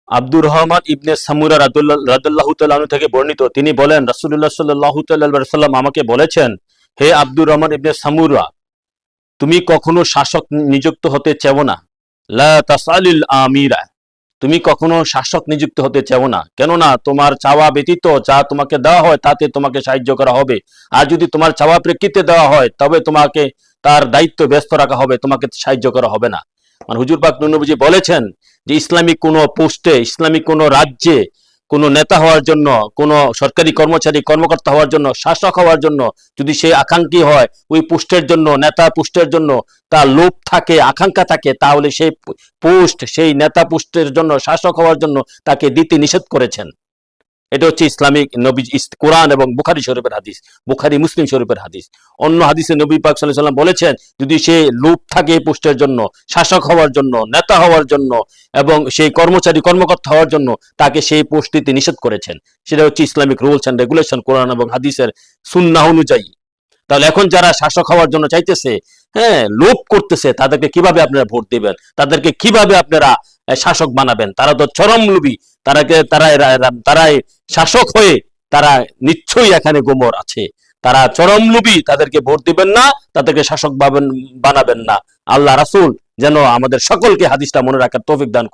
আব্দুর রহমান ইবনে সামুরা রাদিয়াল্লাহু তাআলা আনহু থেকে বর্ণিত, তিনি বলেন রাসূলুল্লাহ সাল্লাল্লাহু তাআলা আলাইহি ওয়াসাল্লাম আমাকে বলেছেন, হে আব্দুর রহমান ইবনে সামুরা, তুমি কখনো শাসক নিযুক্ত হতে চাও না। লা তাসআলিল আমিরা, তুমি কখনো শাসক নিযুক্ত হতে চাও না, কেননা তোমার চাওয়া ব্যতীত যা তোমাকে দেওয়া হয় তাতে তোমাকে সাহায্য করা হবে, আর যদি তোমার চাওয়া প্রেক্ষিতে দেওয়া হয় তবে তোমাকে তার দায়িত্ব ব্যস্ত রাখা হবে, তোমাকে সাহায্য করা হবে না। মানে হুজুর পাক নবীজি বলেছেন যে ইসলামিক কোন পোস্টে, ইসলামিক কোন রাজ্যে কোন নেতা হওয়ার জন্য, কোন সরকারি কর্মচারী কর্মকর্তা হওয়ার জন্য, শাসক হওয়ার জন্য যদি সে আকাঙ্ক্ষী হয়, ওই পোস্টের জন্য, নেতা পোস্টের জন্য তার লোভ থাকে, আকাঙ্ক্ষা থাকে, তাহলে সেই পোস্ট, সেই নেতা পোস্টের জন্য, শাসক হওয়ার জন্য তাকে দিতে নিষেধ করেছেন। এটা হচ্ছে ইসলামিক নবী, কোরআন এবং বুখারী শরীফের হাদিস, বুখারী মুসলিম শরীফের হাদিস। অন্য হাদিসে নবী পাক সাল্লাল্লাহু আলাইহি ওয়াসাল্লাম বলেছেন, যদি সে লোভ থাকে পোস্টের জন্য, শাসক হওয়ার জন্য, নেতা হওয়ার জন্য এবং সেই কর্মচারী কর্মকর্তা হওয়ার জন্য, তাকে সেই পোস্ট দিতে নিষেধ করেছেন। সেটা হচ্ছে ইসলামিক রুলস এন্ড রেগুলেশন, কোরআন এবং হাদিসের সুন্নাহ অনুযায়ী। তাহলে এখন যারা শাসক হওয়ার জন্য চাইতেছে, হ্যাঁ, লোভ করতেছে, তাদেরকে কিভাবে আপনারা ভোট দিবেন, তাদেরকে কিভাবে আপনারা শাসক বানাবেন? তারা তো চরম লোভী, তারাই শাসক হয়ে তারা নিশ্চয়ই এখানে গোমর আছে। তারা চরম লোভী, তাদেরকে ভোট দিবেন না, তাদেরকে শাসক বানাবেন না। আল্লাহ রাসূল যেন আমাদের সকলকে হাদিসটা মনে রাখার তৌফিক দান